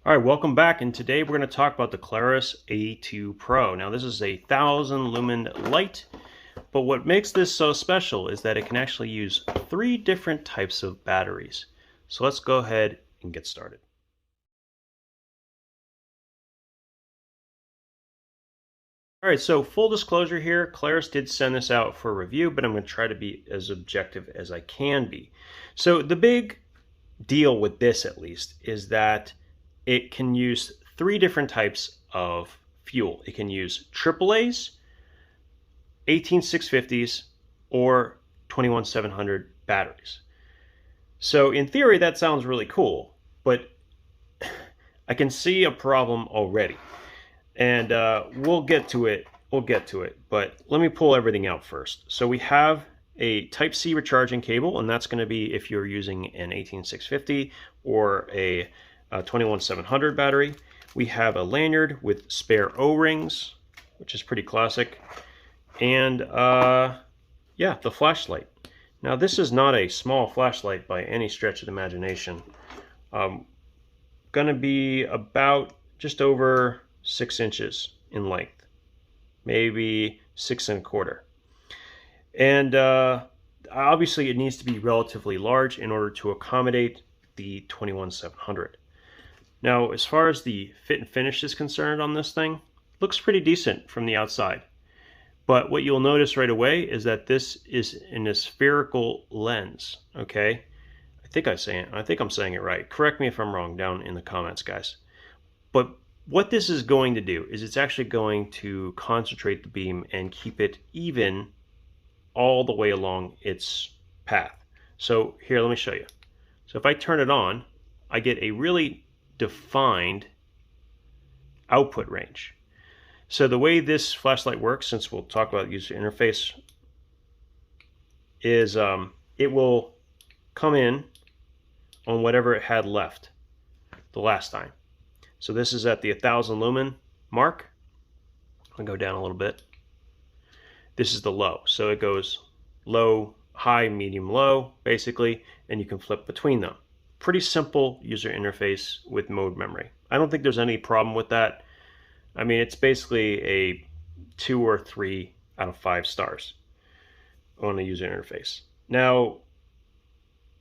All right, welcome back, and today we're going to talk about the Klarus A2 Pro. Now this is a 1000 lumen light, but what makes this so special is that it can actually use 3 different types of batteries. So let's go ahead and get started. All right, so full disclosure here, Klarus did send this out for review, but I'm going to try to be as objective as I can be. So the big deal with this, at least, is that it can use 3 different types of fuel. It can use AAAs, 18650s, or 21700 batteries. So in theory, that sounds really cool, but I can see a problem already. And we'll get to it. But let me pull everything out first. So we have a Type-C recharging cable, and that's going to be if you're using an 18650 or a 21700 battery. We have a lanyard with spare O-rings, which is pretty classic. And yeah, the flashlight. Now this is not a small flashlight by any stretch of the imagination. Gonna be about just over 6 inches in length, maybe 6 1/4. And obviously it needs to be relatively large in order to accommodate the 21700. Now, as far as the fit and finish is concerned on this thing, looks pretty decent from the outside. But what you'll notice right away is that this is in a spherical lens, okay? I think I'm saying it right. Correct me if I'm wrong down in the comments, guys. But what this is going to do is it's actually going to concentrate the beam and keep it even all the way along its path. So here, let me show you. So if I turn it on, I get a really defined output range. So the way this flashlight works, since we'll talk about user interface, is it will come in on whatever it had left the last time. So this is at the 1000 lumen mark. I'll go down a little bit. This is the low. So it goes low, high, medium, low, basically, and you can flip between them. Pretty simple user interface with mode memory. I don't think there's any problem with that. I mean, it's basically a 2 or 3 out of 5 stars on the user interface. Now,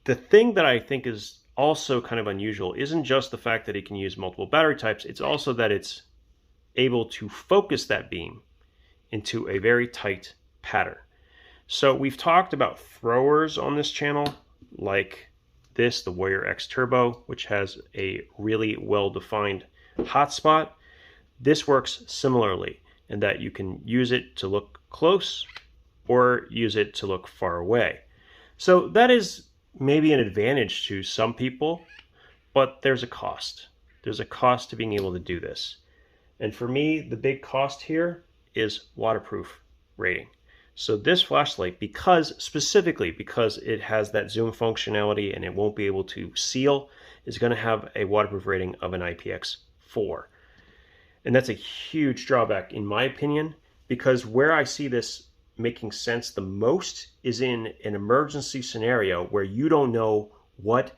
the thing that I think is also kind of unusual isn't just the fact that it can use multiple battery types, it's also that it's able to focus that beam into a very tight pattern. So we've talked about throwers on this channel, like this, the Warrior X Turbo, which has a really well-defined hotspot. This works similarly in that you can use it to look close or use it to look far away. So that is maybe an advantage to some people, but there's a cost. There's a cost to being able to do this. And for me, the big cost here is waterproof rating. So this flashlight, specifically because it has that zoom functionality and it won't be able to seal, is going to have a waterproof rating of an IPX4. And that's a huge drawback in my opinion, because where I see this making sense the most is in an emergency scenario where you don't know what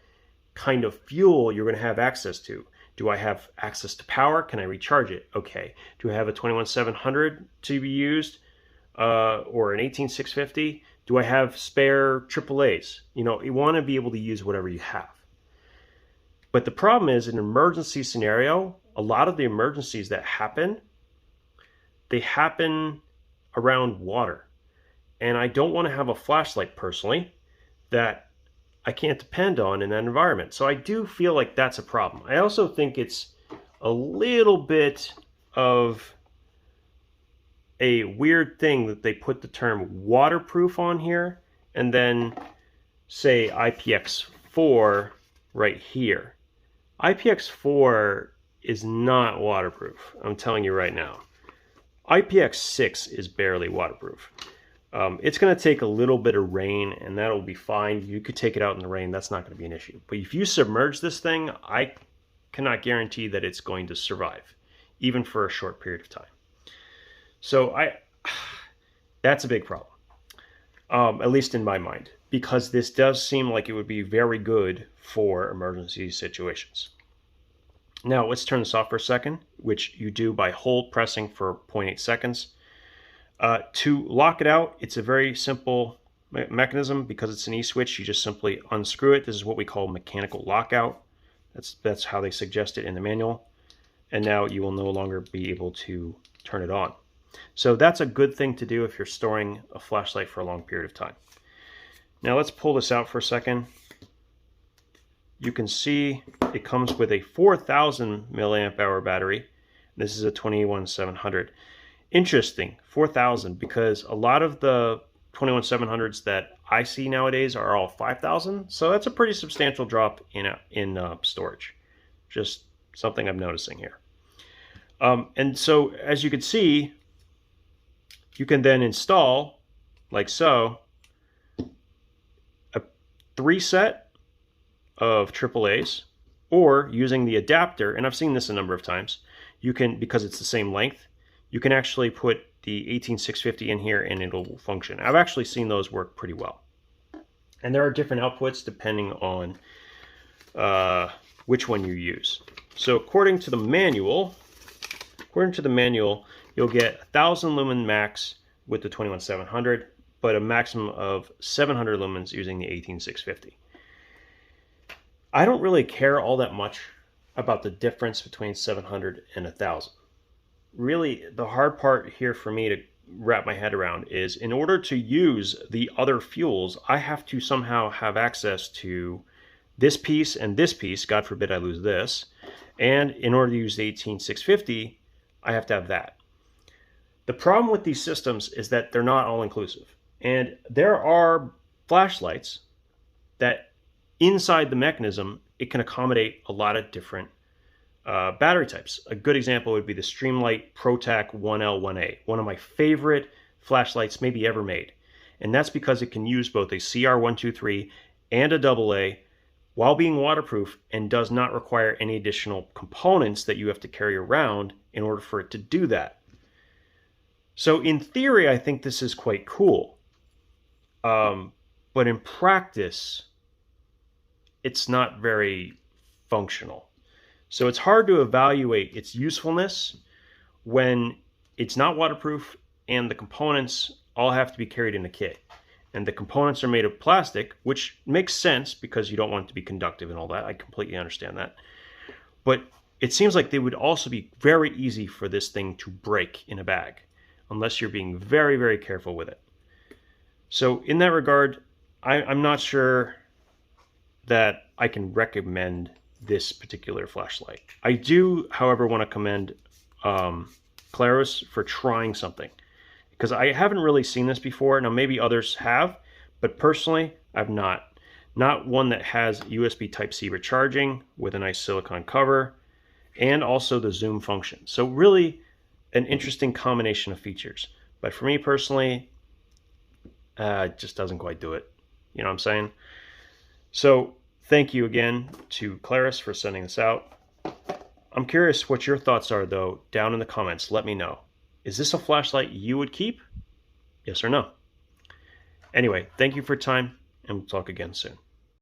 kind of fuel you're going to have access to. Do I have access to power? Can I recharge it? Okay. Do I have a 21700 to be used? Or an 18650? Do I have spare AAAs? You know, you want to be able to use whatever you have. But the problem is, in an emergency scenario, a lot of the emergencies that happen, they happen around water. And I don't want to have a flashlight, personally, that I can't depend on in that environment. So I do feel like that's a problem. I also think it's a little bit of a weird thing that they put the term waterproof on here and then say IPX4 right here. IPX4 is not waterproof, I'm telling you right now. IPX6 is barely waterproof. It's going to take a little bit of rain and that'll be fine. You could take it out in the rain, that's not going to be an issue. But if you submerge this thing, I cannot guarantee that it's going to survive, even for a short period of time. So that's a big problem, at least in my mind, because this does seem like it would be very good for emergency situations. Now let's turn this off for a second, which you do by hold pressing for 0.8 seconds. To lock it out, it's a very simple mechanism. Because it's an E-switch, you just simply unscrew it. This is what we call mechanical lockout. That's how they suggest it in the manual. And now you will no longer be able to turn it on. So that's a good thing to do if you're storing a flashlight for a long period of time. Now let's pull this out for a second. You can see it comes with a 4,000 milliamp hour battery. This is a 21700. Interesting, 4,000, because a lot of the 21700s that I see nowadays are all 5,000. So that's a pretty substantial drop in storage. Just something I'm noticing here. And so, as you can see, you can then install, like so, a 3 set of AAAs, or using the adapter, and I've seen this a number of times, you can, because it's the same length, you can actually put the 18650 in here and it'll function. I've actually seen those work pretty well. And there are different outputs depending on which one you use. So according to the manual, you'll get 1,000 lumen max with the 21700, but a maximum of 700 lumens using the 18650. I don't really care all that much about the difference between 700 and 1,000. Really, the hard part here for me to wrap my head around is, in order to use the other fuels, I have to somehow have access to this piece and this piece. God forbid I lose this. And in order to use the 18650, I have to have that. The problem with these systems is that they're not all inclusive. And there are flashlights that inside the mechanism, it can accommodate a lot of different battery types. A good example would be the Streamlight ProTac 1L1A, one of my favorite flashlights maybe ever made. And that's because it can use both a CR123 and a AA while being waterproof, and does not require any additional components that you have to carry around in order for it to do that. So in theory, I think this is quite cool. But in practice, it's not very functional. So it's hard to evaluate its usefulness when it's not waterproof and the components all have to be carried in a kit. And the components are made of plastic, which makes sense because you don't want it to be conductive and all that. I completely understand that. But it seems like they would also be very easy for this thing to break in a bag, unless you're being very, very careful with it. So in that regard, I'm not sure that I can recommend this particular flashlight. I do, however, want to commend Klarus for trying something, because I haven't really seen this before. Now maybe others have, but personally I've not. Not one that has USB Type-C recharging with a nice silicone cover, and also the zoom function. So really an interesting combination of features. But for me personally, it just doesn't quite do it. You know what I'm saying? So thank you again to Klarus for sending this out. I'm curious what your thoughts are, though, down in the comments. Let me know. Is this a flashlight you would keep? Yes or no? Anyway, thank you for your time, and we'll talk again soon.